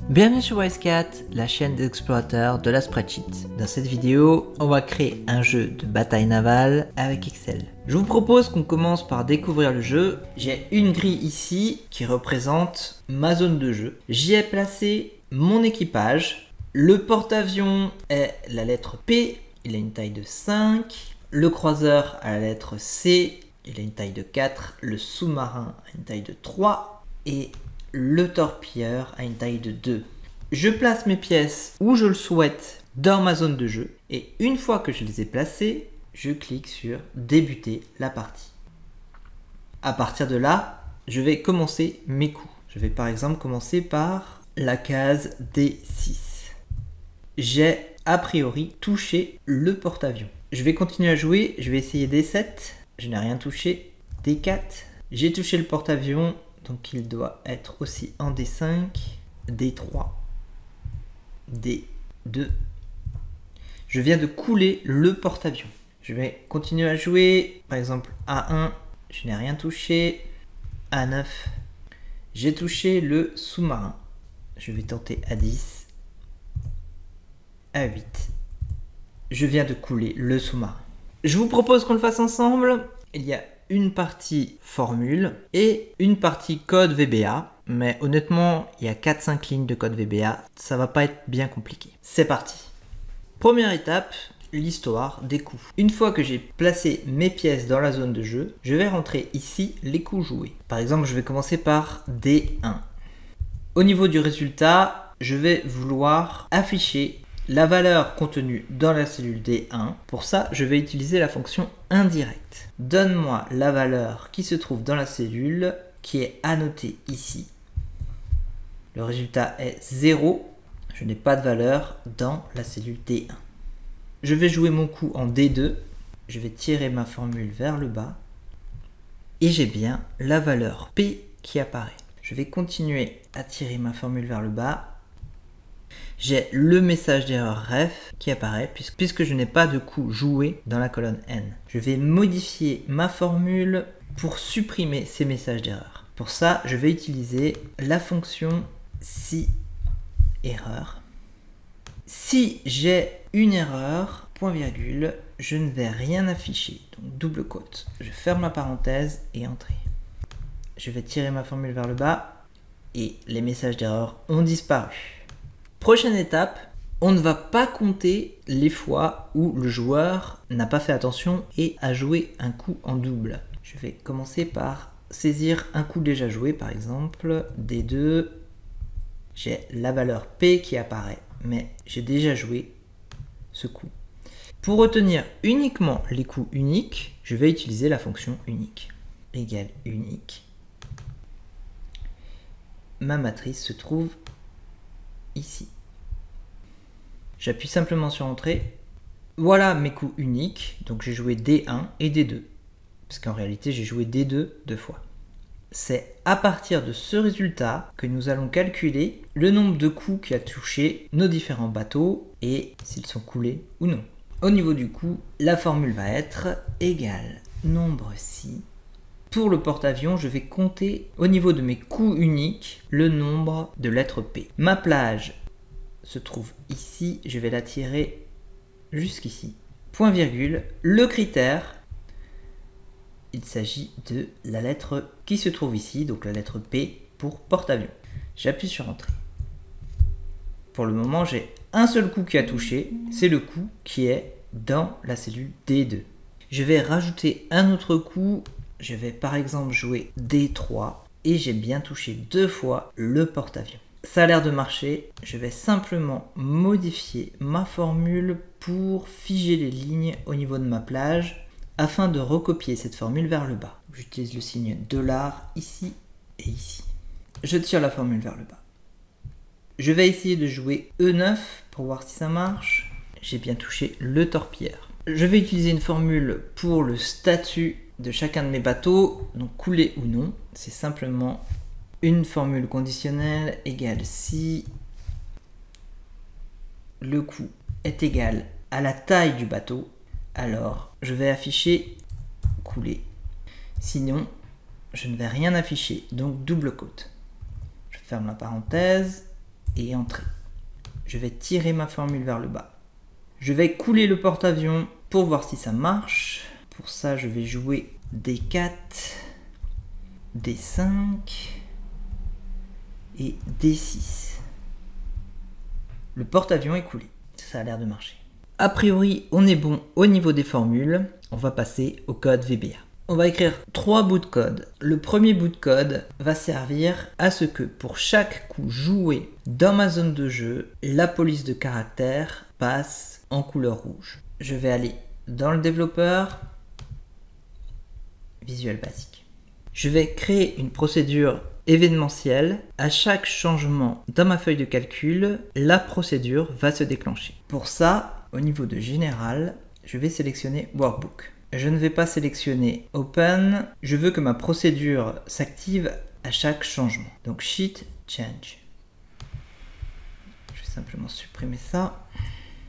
Bienvenue sur WiseCat, la chaîne des explorateurs de la spreadsheet. Dans cette vidéo, on va créer un jeu de bataille navale avec Excel. Je vous propose qu'on commence par découvrir le jeu. J'ai une grille ici qui représente ma zone de jeu. J'y ai placé mon équipage. Le porte-avions est la lettre P, il a une taille de 5. Le croiseur a la lettre C, il a une taille de 4. Le sous-marin a une taille de 3. Et le torpilleur a une taille de 2. Je place mes pièces où je le souhaite dans ma zone de jeu. Et une fois que je les ai placées, je clique sur débuter la partie. À partir de là, je vais commencer mes coups. Je vais par exemple commencer par la case D6. J'ai a priori touché le porte-avions. Je vais continuer à jouer, je vais essayer D7. Je n'ai rien touché. D4. J'ai touché le porte-avions. Donc il doit être aussi en D5, D3, D2. Je viens de couler le porte-avions. Je vais continuer à jouer. Par exemple A1, je n'ai rien touché. A9, j'ai touché le sous-marin. Je vais tenter A10, A8. Je viens de couler le sous-marin. Je vous propose qu'on le fasse ensemble. Il y a une partie formule et une partie code VBA. Mais honnêtement, il y a 4-5 lignes de code VBA. Ça va pas être bien compliqué. C'est parti. Première étape, l'histoire des coups. Une fois que j'ai placé mes pièces dans la zone de jeu, je vais rentrer ici les coups joués. Par exemple, je vais commencer par D1. Au niveau du résultat, je vais vouloir afficher la valeur contenue dans la cellule D1. Pour ça, je vais utiliser la fonction indirecte. Donne-moi la valeur qui se trouve dans la cellule qui est annotée ici. Le résultat est 0. Je n'ai pas de valeur dans la cellule D1. Je vais jouer mon coup en D2. Je vais tirer ma formule vers le bas. Et j'ai bien la valeur P qui apparaît. Je vais continuer à tirer ma formule vers le bas. J'ai le message d'erreur ref qui apparaît puisque je n'ai pas de coup joué dans la colonne N. Je vais modifier ma formule pour supprimer ces messages d'erreur. Pour ça, je vais utiliser la fonction si erreur. Si j'ai une erreur, point virgule, je ne vais rien afficher. Donc double quote. Je ferme la parenthèse et entrée. Je vais tirer ma formule vers le bas et les messages d'erreur ont disparu. Prochaine étape, on ne va pas compter les fois où le joueur n'a pas fait attention et a joué un coup en double. Je vais commencer par saisir un coup déjà joué, par exemple D2. J'ai la valeur P qui apparaît, mais j'ai déjà joué ce coup. Pour retenir uniquement les coups uniques, je vais utiliser la fonction unique. Égale unique. Ma matrice se trouve ici. J'appuie simplement sur Entrée. Voilà mes coups uniques. Donc j'ai joué D1 et D2. Parce qu'en réalité, j'ai joué D2 deux fois. C'est à partir de ce résultat que nous allons calculer le nombre de coups qui a touché nos différents bateaux et s'ils sont coulés ou non. Au niveau du coup, la formule va être égale nombre si. Pour le porte-avions, je vais compter au niveau de mes coups uniques le nombre de lettres P. Ma plage se trouve ici, je vais la tirer jusqu'ici. Point virgule, le critère, il s'agit de la lettre qui se trouve ici, donc la lettre P pour porte-avions. J'appuie sur Entrée. Pour le moment, j'ai un seul coup qui a touché, c'est le coup qui est dans la cellule D2. Je vais rajouter un autre coup. Je vais par exemple jouer D3 et j'ai bien touché deux fois le porte-avions. Ça a l'air de marcher. Je vais simplement modifier ma formule pour figer les lignes au niveau de ma plage afin de recopier cette formule vers le bas. J'utilise le signe $ ici et ici. Je tire la formule vers le bas. Je vais essayer de jouer E9 pour voir si ça marche. J'ai bien touché le torpilleur. Je vais utiliser une formule pour le statut de chacun de mes bateaux, donc couler ou non. C'est simplement une formule conditionnelle égale si le coup est égal à la taille du bateau, alors je vais afficher couler. Sinon, je ne vais rien afficher, donc double quote. Je ferme la parenthèse et entrée. Je vais tirer ma formule vers le bas. Je vais couler le porte-avions pour voir si ça marche. Pour ça, je vais jouer D4, D5 et D6. Le porte-avions est coulé. Ça a l'air de marcher. A priori, on est bon au niveau des formules. On va passer au code VBA. On va écrire 3 bouts de code. Le premier bout de code va servir à ce que pour chaque coup joué dans ma zone de jeu, la police de caractère passe en couleur rouge. Je vais aller dans le développeur, Visual Basic. Je vais créer une procédure événementielle. À chaque changement dans ma feuille de calcul, la procédure va se déclencher. Pour ça, au niveau de Général, je vais sélectionner Workbook. Je ne vais pas sélectionner Open, je veux que ma procédure s'active à chaque changement. Donc Sheet Change. Je vais simplement supprimer ça.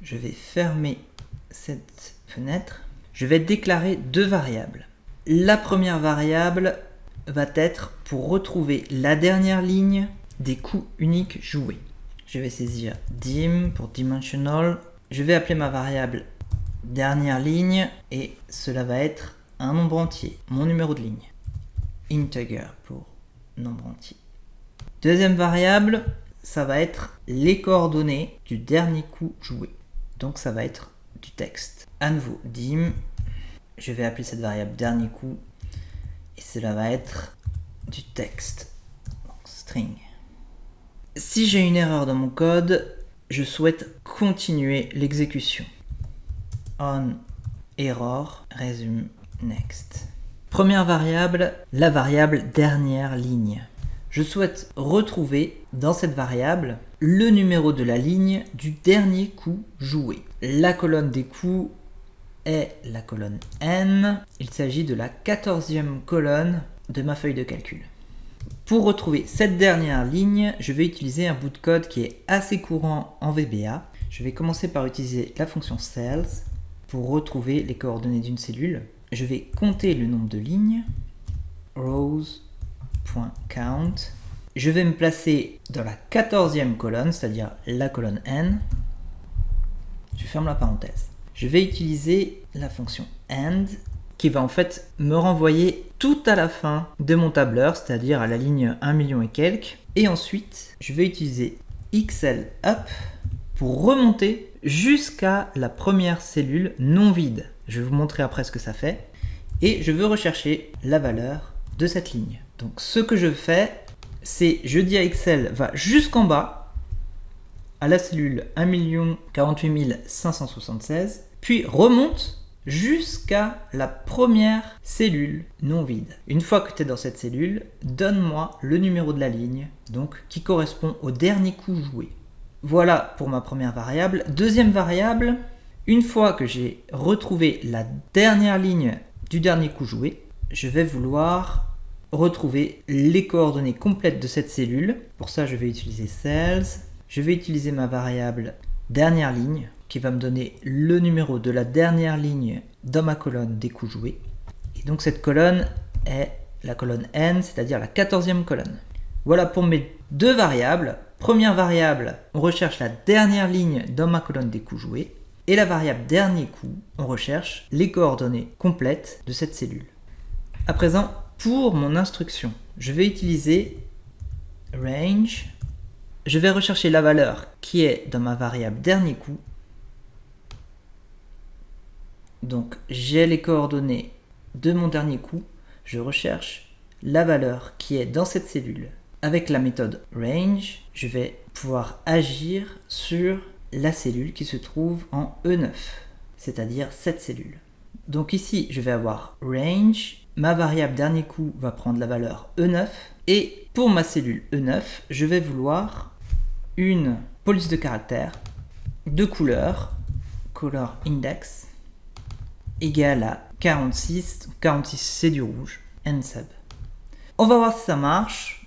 Je vais fermer cette fenêtre. Je vais déclarer 2 variables. La première variable va être pour retrouver la dernière ligne des coups uniques joués. Je vais saisir dim pour dimensional. Je vais appeler ma variable dernière ligne et cela va être un nombre entier, mon numéro de ligne. Integer pour nombre entier. Deuxième variable, ça va être les coordonnées du dernier coup joué. Donc ça va être du texte. À nouveau, dim, je vais appeler cette variable dernier coup et cela va être du texte. Donc string. Si j'ai une erreur dans mon code, je souhaite continuer l'exécution. On error resume next. Première variable, la variable dernière ligne. Je souhaite retrouver dans cette variable le numéro de la ligne du dernier coup joué. La colonne des coups est la colonne N. Il s'agit de la 14e colonne de ma feuille de calcul. Pour retrouver cette dernière ligne, je vais utiliser un bout de code qui est assez courant en VBA. Je vais commencer par utiliser la fonction cells pour retrouver les coordonnées d'une cellule. Je vais compter le nombre de lignes, rows.count. Je vais me placer dans la 14e colonne, c'est-à-dire la colonne N. Je ferme la parenthèse. Je vais utiliser la fonction end qui va en fait me renvoyer tout à la fin de mon tableur, c'est-à-dire à la ligne 1 million et quelques. Et ensuite, je vais utiliser xl up pour remonter jusqu'à la première cellule non vide. Je vais vous montrer après ce que ça fait. Et je veux rechercher la valeur de cette ligne. Donc ce que je fais, c'est je dis à Excel, va jusqu'en bas, à la cellule 1 048 576, puis remonte jusqu'à la première cellule non vide. Une fois que tu es dans cette cellule, donne-moi le numéro de la ligne, donc qui correspond au dernier coup joué. Voilà pour ma première variable. Deuxième variable, une fois que j'ai retrouvé la dernière ligne du dernier coup joué, je vais vouloir retrouver les coordonnées complètes de cette cellule. Pour ça, je vais utiliser cells. Je vais utiliser ma variable dernière ligne qui va me donner le numéro de la dernière ligne dans ma colonne des coups joués. Et donc cette colonne est la colonne N, c'est-à-dire la 14e colonne. Voilà pour mes deux variables. Première variable, on recherche la dernière ligne dans ma colonne des coups joués. Et la variable dernier coup, on recherche les coordonnées complètes de cette cellule. À présent, pour mon instruction, je vais utiliser range. Je vais rechercher la valeur qui est dans ma variable dernier coup. Donc j'ai les coordonnées de mon dernier coup. Je recherche la valeur qui est dans cette cellule. Avec la méthode range, je vais pouvoir agir sur la cellule qui se trouve en E9, c'est-à-dire cette cellule. Donc ici, je vais avoir range. Ma variable dernier coup va prendre la valeur E9. Et pour ma cellule E9, je vais vouloir une police de caractère de couleur, color index, égale à 46. 46 c'est du rouge, and sub. On va voir si ça marche.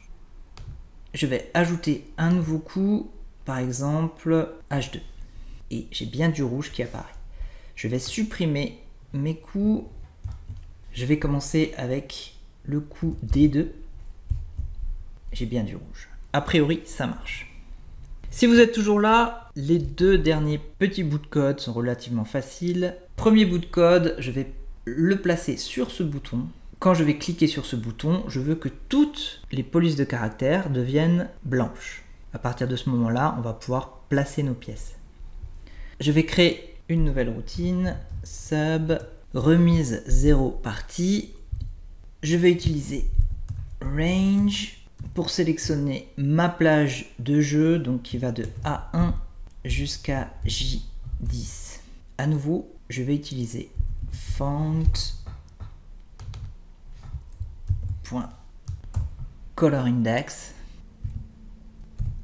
Je vais ajouter un nouveau coup, par exemple H2. Et j'ai bien du rouge qui apparaît. Je vais supprimer mes coups. Je vais commencer avec le coup D2. J'ai bien du rouge. A priori, ça marche. Si vous êtes toujours là, les deux derniers petits bouts de code sont relativement faciles. Premier bout de code, je vais le placer sur ce bouton. Quand je vais cliquer sur ce bouton, je veux que toutes les polices de caractères deviennent blanches. À partir de ce moment-là, on va pouvoir placer nos pièces. Je vais créer une nouvelle routine, sub, remise 0 partie. Je vais utiliser range pour sélectionner ma plage de jeu, donc qui va de A1 jusqu'à J10. À nouveau, je vais utiliser font .color index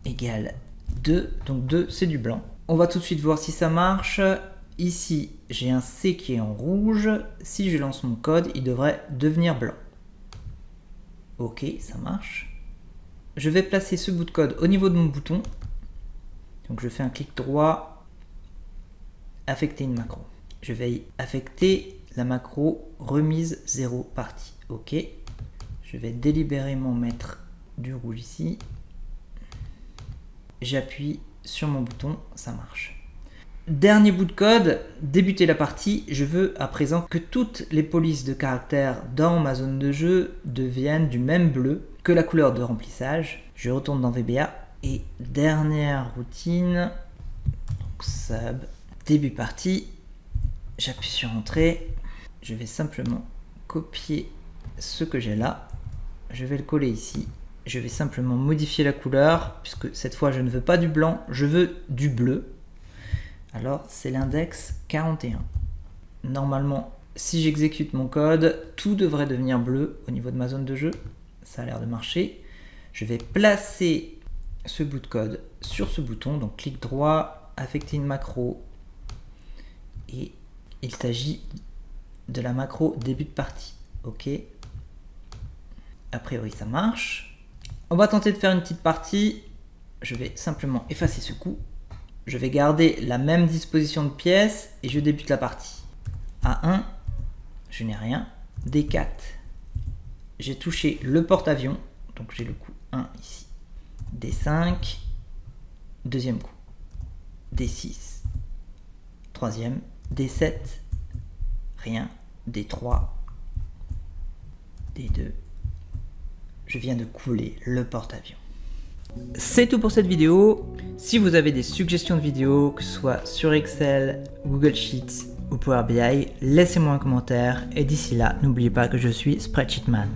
égale 2, donc 2 c'est du blanc. On va tout de suite voir si ça marche. Ici j'ai un C qui est en rouge, si je lance mon code il devrait devenir blanc. Ok, ça marche. Je vais placer ce bout de code au niveau de mon bouton, donc je fais un clic droit, affecter une macro. Je vais affecter la macro remise 0 partie. Ok. Je vais délibérément mettre du rouge ici. J'appuie sur mon bouton, ça marche. Dernier bout de code, débuter la partie. Je veux à présent que toutes les polices de caractères dans ma zone de jeu deviennent du même bleu que la couleur de remplissage. Je retourne dans VBA et dernière routine, donc sub, début partie. J'appuie sur entrée. Je vais simplement copier ce que j'ai là. Je vais le coller ici. Je vais simplement modifier la couleur, puisque cette fois je ne veux pas du blanc, je veux du bleu. Alors c'est l'index 41. Normalement, si j'exécute mon code, tout devrait devenir bleu au niveau de ma zone de jeu. Ça a l'air de marcher. Je vais placer ce bout de code sur ce bouton, donc clic droit, affecter une macro. Et il s'agit de la macro début de partie. Ok. A priori ça marche. On va tenter de faire une petite partie. Je vais simplement effacer ce coup. Je vais garder la même disposition de pièces et je débute la partie. A1, je n'ai rien. D4, j'ai touché le porte-avions, donc j'ai le coup 1 ici. D5, deuxième coup. D6, troisième. D7, rien. D3, D2. Je viens de couler le porte-avions. C'est tout pour cette vidéo. Si vous avez des suggestions de vidéos, que ce soit sur Excel, Google Sheets ou Power BI, laissez-moi un commentaire. Et d'ici là, n'oubliez pas que je suis Spreadsheetman.